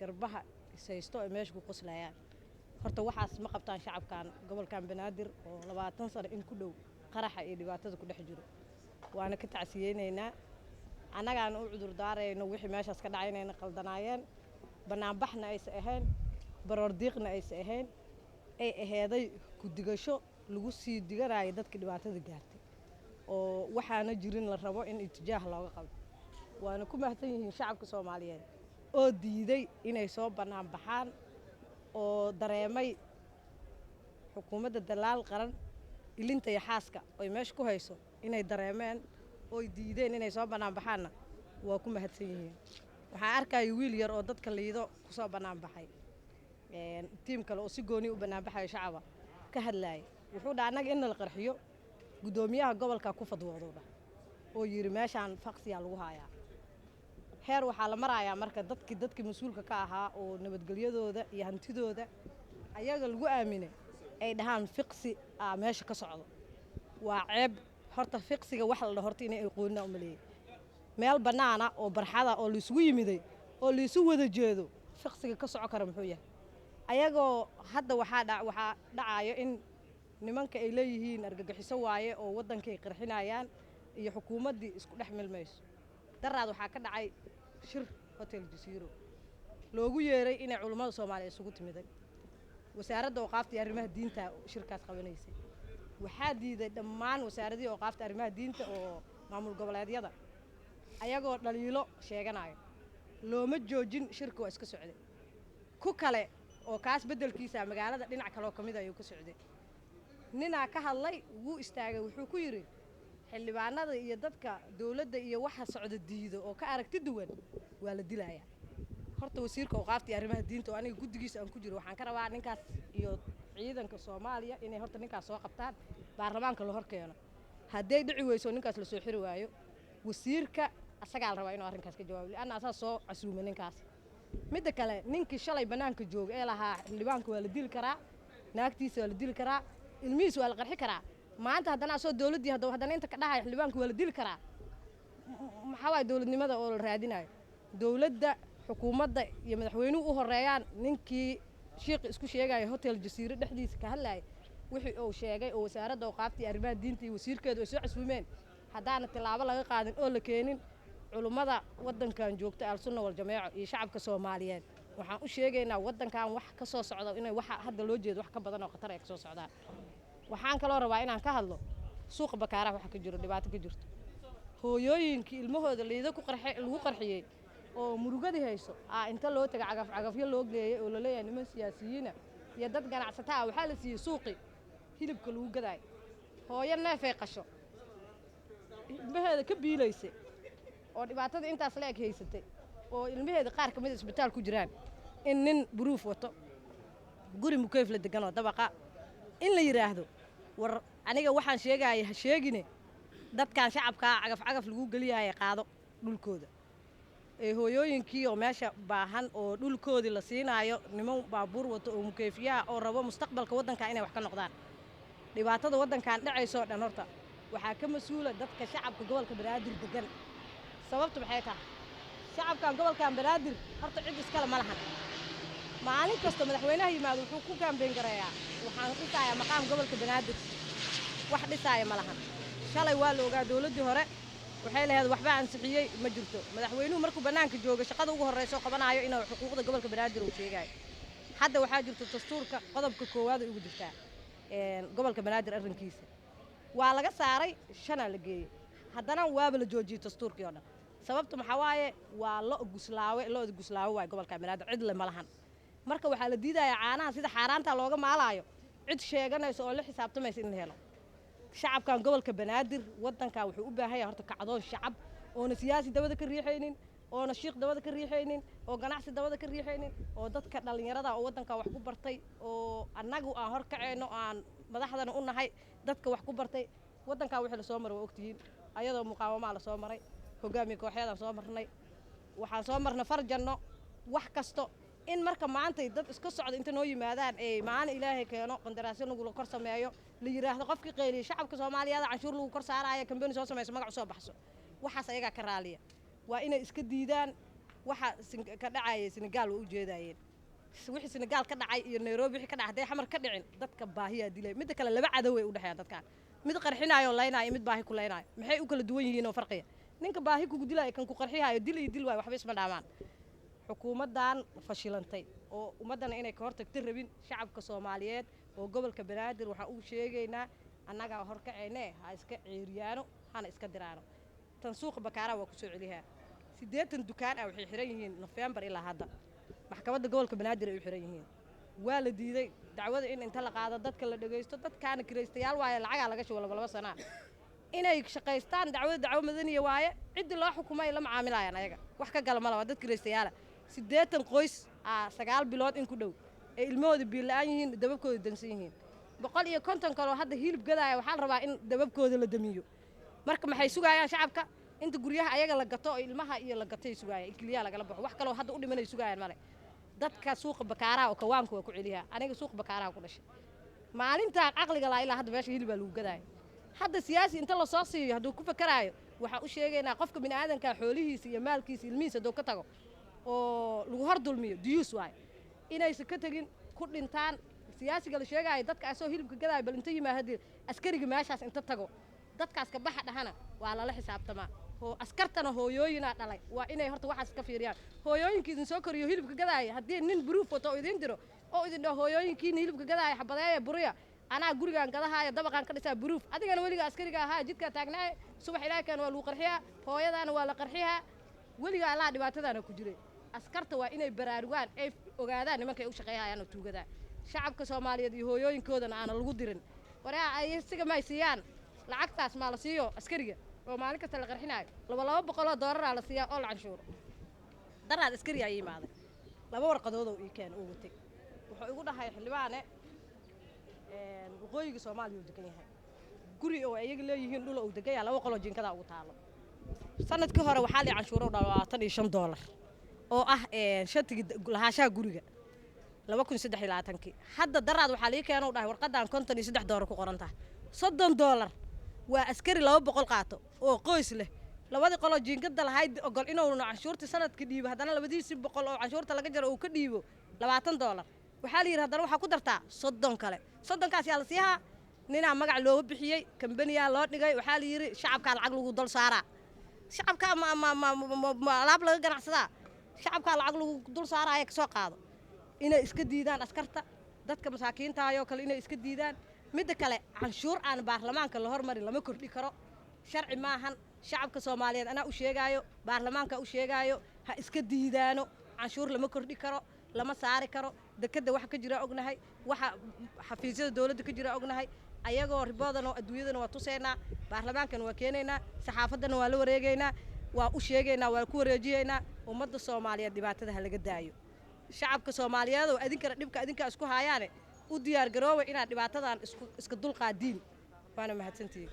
garbaha isaysto ay meesha ku qoslayaan horta waxaas ma qabtaan shacabkan gobolkan Banaadir oo 20 sano in ku dhow qaraxa iyo dhibaatada ku dhex jiro waana ka tacsiyeenaynaa annagaan u cudur daarayno wixii meeshaas ka dhacay inay qaldanaayeen banaanbaxna aysa ahayn baroordiiqna aysa ahayn ay aheeday ku digasho lagu sii diganayo dadka dhibaatada gaartay oo waxaana jirin la rabo in itijaah looga qabto waana ku mahadsan yihiin shacabka Soomaaliyeed oo diiday inay soo banaan baxaan oo dareemay xukuumadda dalaal qaran ilinta iyo xaaska oo meesha ku hayso inay dareemeen oo diideen inay soo banaan baxaana waa ku mahadsan yihiin waxaan arkay wiil yar oo dadka liido ku soo banaan baxay tiim kale oo si gooni u banaan baxay shacaba ka hadlay wuxuu dhaanaga in la qarxiyo gudoomiyaha gobolka ku fadwoodo oo yiri meeshaan faqsiya lagu hayaa heer waxaa la marayaa marka dadkii mas'uulka ka ahaa oo nabadgelyadooda iyo hantidooda ayaga lagu aaminay ay dhahaan faqsi meesha ka socdo waa ceeb horta faqsiga wax la dhaho horta inay aqoonina u maleeyay meel banaana oo barxada oo la isugu yimiday oo la isu wada jeedo faqsiga ka soco kara muxuu yahay ayagoo hadda waxaa dhacayo in nimanka ay leeyihiin argagixiso waaye oo waddanka ay qarxinayaan iyo xukuumaddii isku dhex milmayso daraad waxaa ka dhacay shir hotel Jasiiro loogu yeeray inay culimada Soomaaliyeed isugu timiday wasaaradda awqaafta iyo arrimaha diinta shirkaas qabanaysay waxaa diiday dhammaan wasaaradii awqaafta arrimaha diinta oo maamul goboleedyada ayagoo dhaliilo sheeganayo looma joojin shirka waa iska socday ku kale oo kaas bedelkiisa magaalada dhinac kale oo kamid ah ayuu ka socday ninaa ka hadlay wuu istaagay wuxuu ku yiri xildhibaanada iyo dadka dawladda iyo waxa socda diido oo ka aragti duwan waa la dilayaa horta wasiirka awqaafta iyo arrimaha diinta oo aniga guddigiisa aan ku jiro waxaan ka rabaa ninkaas iyo ciidanka Soomaaliya inay horta ninkaas soo qabtaan baarlamaanka la hor keeno haday dhici weyso ninkaas la soo xiri waayo wasiirka asaga la rabaa inuu arrinkaas ka jawaabo la'aana asaas soo casuumo ninkaas midda kale ninkii shalay banaanka joog ee lahaa xildhibaanka waa la dili karaa naagtiisa waa la dili karaa ilmihiisa waa la qarxi karaa maanta haddana soo dawladii haddana inta ka dhahay xildhibaanka waa la dili karaa maxaa waay dawladnimada oo la raadinayo dawladda xukuumadda iyo madaxweynuhu u horeeyaan ninkii sheekh isku sheegay hotel Jasiiro dhexdiisa ka hadlay wixii uu sheegay oo wasaaradda awqaafta iyo arrimaha diinta iyo wasiirkeedu ay soo casuumeen haddaana tilaabo laga qaadin oo la keenin culimada waddankan joogta al-sunna wal jameeco iyo shacabka Soomaaliyeed waxaan u sheegaynaa waddankan wax ka soo socdo inay waxa hadda loo jeedo wax ka badan oo khatar ay ka soo socdaan waxaan kaloo rabaa inaan ka hadlo suuqa bakaaraha waxa ka jiro dhibaato ka jirto hooyooyinkii ilmahooda liido ku lagu qarxiyay oo murugadii hayso inta loo taga cagafyo loo geeyay oo la leeyahay niman siyaasiyiin iyo dad ganacsataa waxaa la siiyay suuqi hilibka lagu gaday hooyo neefay qasho ilmaheeda ka biilaysay oo dhibaatada intaas la eg haysatay oo ilmaheeda qaar kamid isbitaal ku jiraan in nin buruuf wato guri mukayf la degan oo dabaqa in la yiraahdo war aniga waxaan sheegay ha sheegine dadkan shacabka cagaf lagu galiyahay qaado dhulkooda hooyooyinkii oo meesha baahan oo dhulkoodii la siinaayo niman baabuur wato oo mukayfiyaha oo rabo mustaqbalka waddanka inay wax ka noqdaan dhibaatada waddankan dhacayso dhan horta waxaa ka mas'uula dadka shacabka gobolka Banaadir degan sababtu maxay tahay shacabkan gobolkan Banaadir horta cid iskala ma lahan maalin kasta madaxweynaha yimaado wuxuu ku kaambeyn gareeyaa waxaan dhisayaa maqaam gobolka Banaadir wax dhisaya ma lahan shalay waa la ogaa dawladii hore waxay lahayd waxba ansixiyay ma jirto madaxweynuhu markuu banaanka joogo shaqada ugu horeyso qabanayo inuu xuquuqda gobolka Banaadir uu sheegay hadda waxaa jirto dastuurka qodobka koowaad ugu jirta gobolka Banaadir arrinkiisa waa laga saaray shana la geeyay haddana waaba la joojiyay dastuurkii oo dhan sababtu maxaa waaye waa loo guslaawe waay gobolka Banaadir cid la malahan marka waxaa la diidayaa caanaha sida xaaraanta looga maalayo cid sheeganayso oo la xisaabtamaysa in la helo shacabkan gobolka Banaadir waddanka wuxuu u baahan yahay horta kacdoon shacab oo siyaasi dabada ka riixaynin oo shiiq dabada ka riixaynin oo ganacsi dabada ka riixaynin oo dadka dhalinyarada oo waddanka wax ku bartay oo annagu aan hor kaceyno aan madaxdana u nahay dadka wax ku bartay waddanka wixii la soo maray waa ogtihiin ayadoo muqaawama la soo maray hogaamiye kooxyada soo marnay waxaan soo marnay farjanno wax kasto in marka maanta dad iska socdo inta noo yimaadaan ee maalin ilaahay keeno qandaraasyo lagu kor sameeyo la yiraahdo qofkii qeyliyay shacabka Soomaaliyeed canshuur lagu kor saarayo kambeyn soo sameeyso magac soo baxso waxaas ayaga ka raaliya waa inay iska diidaan waxa ka dhacay Senegal oo u jeedayeen wixii Senegal ka dhacay iyo Nairobi wixii ka dhacday xamar ka dhicin dadka baahiya dilay mid kale laba cadow ay u dhaxayaan dadkan mid qarxinayo leenayo mid baahi ku leenayo maxay u kala duwan yihiin oo farqiya ninka baahi ku dilay kan ku qarxiyayo dil way waxba isma dhaamaan xukuumadan fashilantay oo ummadana inay ka hortagto rabin shacabka Soomaaliyeed oo gobolka Banaadir waxa uu sheegaynaa annaga horkaceynaa ha iska ciiriyaano hana iska diraano tan suuqa Bakaara waa ku soo celiyaa 80 dukaan ah waxay xiran yihiin November ilaa hadda maxkamadda gobolka Banaadir ay u xiran yihiin waa la diiday dacwada in inta la qaado dadka la dhageysto dadkaana kireystayaal waaye lacag laga shubo laba sano inay shaqeystaan dacwo madaniya waaye cid loo xukumay la macaamilayaan ayaga wax ka gal ma laha dad kireystayaal 80 qoys 9 bilood in ku dhow ee ilmahooda biilaan yihiin dababkooda dansan yihiin 150 kale hadda hilib gadaaya waxa la rabaa in dababkooda la damiyo marka maxay sugayaan shacabka inta guryaha ayaga la gato oo ilmaha iyo la gatay sugayaan kaliya laga baxo wax kale oo hadda u dhimanay sugayaan male dadka suuqa Bakaara oo kawaanku waa ku celiyaa aniga suuqa Bakaara ku dhashay maalinta aqliga la ilaa hadda meesha hilib lagu gadaay hadda siyaasi inta la soo siiyo haduu ku fakaraayo waxa uu sheegaynaa qofka bini aadanka xoolihiisa iyo maalkiisa ilmihiisa doo ka tago oo lagu hor dulmiyo diyuus waay inay ka tagin ku dhintaan siyaasiga la sheegay dadka asoo hilibka gadaay bal inta yimaadeen askariga meeshaas inta tago dadkaas ka baxa dhahana waa la xisaabtama oo askartana hooyooyina dhalay waa inay horta waxaas ka fiiriyaan hooyooyinkiin soo koriyo hilibka gadaay hadii nin proof foto idin diro oo idin dhaho hooyooyinkiin hilibka gadaay xabadeeya buriya ana gurigan gadahaaya dabaqan ka dhisaa proof adigana waliga askariga ahaa jidka taagnaa subax ilaakan waa lagu qarxiyaa hooyadana waa la qarxiyaa waliga alla dhibaatadana ku jiray askarta waa inay baraarugaan ay ogaadaan nimankay u shaqeeyayaan oo tuugada shacabka Soomaaliyeed iyo hooyooyinkoodana aan lagu dirin waraa ay isaga maysiyaan lacagtaas ma la siiyo askariga oo maalin kasta la qarxinayo $200 la siiyaa oo la canshuur daraad askari ay yimaado laba warqadood oo keen uu watay wuxuu igu dhahay xildhibaane waqooyiga Soomaaliya uu degan yahay guri oo ayaga leeyihiin dhul uu degan yahay laba qolo jinkada ugu taalo sanadkii hore waxa la canshuuro $25 oo ah shatiga lahaashaha guriga 2023 hadda daraad waxa la keenay dhahay warqadan $53 ku qoran tahay $30 waa askari 200 qaato oo qoys leh labada qolo jinkada lahayd ogol inuu canshuurta sanadkii dhiibo hadana 200 oo canshuurta laga jaro uu ka dhiibo $20 waxa la yiraahdaa waxa ku dartaa 30 kale 30 kaas yaa la siihaa nina magac loo bixiyay kambaniya loo dhigay waxa la yiri shacabka lacag lagu dul saaraa shacabka ma alaab laga ganacsadaa shacabka lacag lagu dul saaraya ka soo qaado inay iska diidaan askarta dadka masaakiinta ayoo kale inay iska diidaan mid kale canshuur aan baarlamaanka la hormarin lama kordhi karo sharci maahan shacabka Soomaaliyeed ana u sheegayo baarlamaanka u sheegayo ha iska diidaano canshuur lama kordhi karo lama saari karo dekada wax ka jira ognahay waxa xafiisyada dawladda ka jira ognahay ayagoo riboodan oo adduunyadana waa tuseynaa baarlamaankan waa keenaynaa saxaafadana waa la wareegaynaa waa u sheegaynaa waa ku wareejiyeynaa ummadda Soomaaliyeed dhibaatada laga daayo shacabka Soomaaliyeed oo adinkana dhibka adinka isku hayaane u diyaar garoobay inaad dhibaatadan iska dul qaadiin waana mahadsantihiin